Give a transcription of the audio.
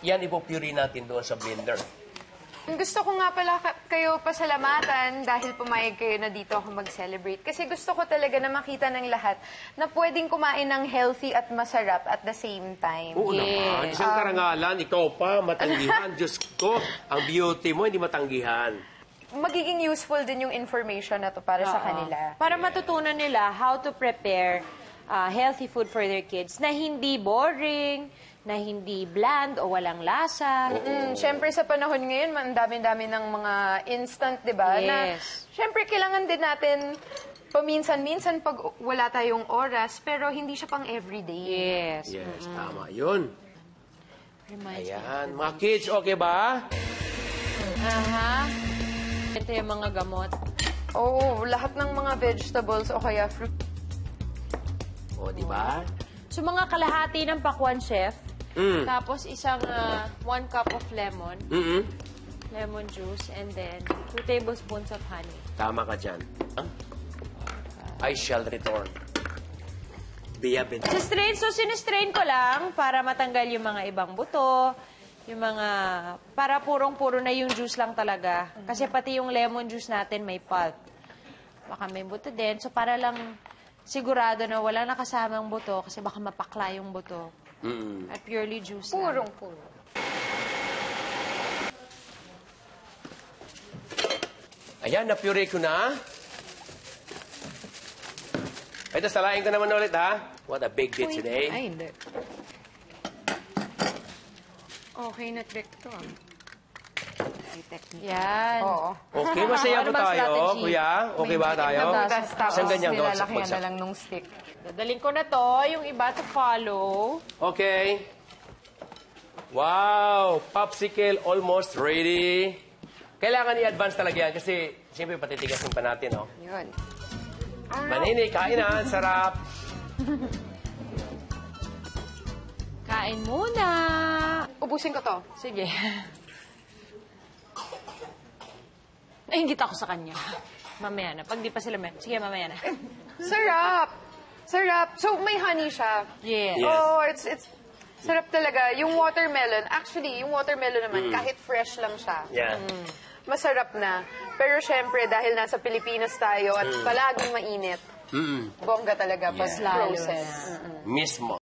Yan ipupuri natin doon sa blender. Gusto ko nga pala kayo pasalamatan dahil pumayag kayo na dito ako mag-celebrate. Kasi gusto ko talaga na makita ng lahat na pwedeng kumain ng healthy at masarap at the same time. Oo naman. Isang karangalan, ikaw pa, matanggihan. Diyos ko, ang beauty mo, hindi matanggihan. Magiging useful din yung information na to para sa kanila. Para matutunan nila how to prepare healthy food for their kids na hindi boring, na hindi bland o walang lasa. Siyempre sa panahon ngayon, ang dami-dami ng mga instant, di ba? Yes. Na, siyempre kailangan din natin paminsan-minsan pag wala tayong oras, pero hindi siya pang everyday. Yes. Yes, tama yun. Reminds me. Ayan, mga kids, okay ba? Aha. Ito yung mga gamot. Oo, lahat ng mga vegetables o kaya fruit. O, di ba? So, mga kalahati ng pakwan, chef. Mm. Tapos, isang 1 cup of lemon. Lemon juice. And then, 2 tablespoons of honey. Tama ka dyan. I shall return. So, sinistrain ko lang para matanggal yung mga ibang buto. Yung mga, para purong-puro na yung juice lang talaga. Kasi pati yung lemon juice natin may pulp. Baka may buto din. So, para lang sigurado na wala nakasamang buto kasi baka mapakla yung buto. At purely juice lang. Purong-puro. Ayan, na-puree ko na. Ito, salain ko naman ulit, ha? What a big day today. Ay, hindi. Okay na trick to. May technique. Yan. Oo. Okay, masaya Ano ba bang tayo, strategy? kuya? Okay ba tayo? Tapos Isang ganyan daw, nilalakihan bagsak. na lang nung stick. Dadaling ko na to. Yung iba to follow. Okay. Wow! Popsicle almost ready. Kailangan i-advance talaga yan kasi siyempre patitigasin pa natin, no? Yun. Manini, kain na. Sarap. Kain muna. Ubusin ko to. Sige. Nainggit ako sa kanya. Mamaya na. Pag di pa sila sige, mamaya na. Sarap! Sarap. So, may honey siya. Yes. Yes. Oh, it's sarap talaga. Yung watermelon, actually, yung watermelon naman, kahit fresh lang siya, Yan. masarap na. Pero syempre, dahil nasa Pilipinas tayo at palaging mainit, bongga talaga pag Yes. frozen. Lalo na. Mismo.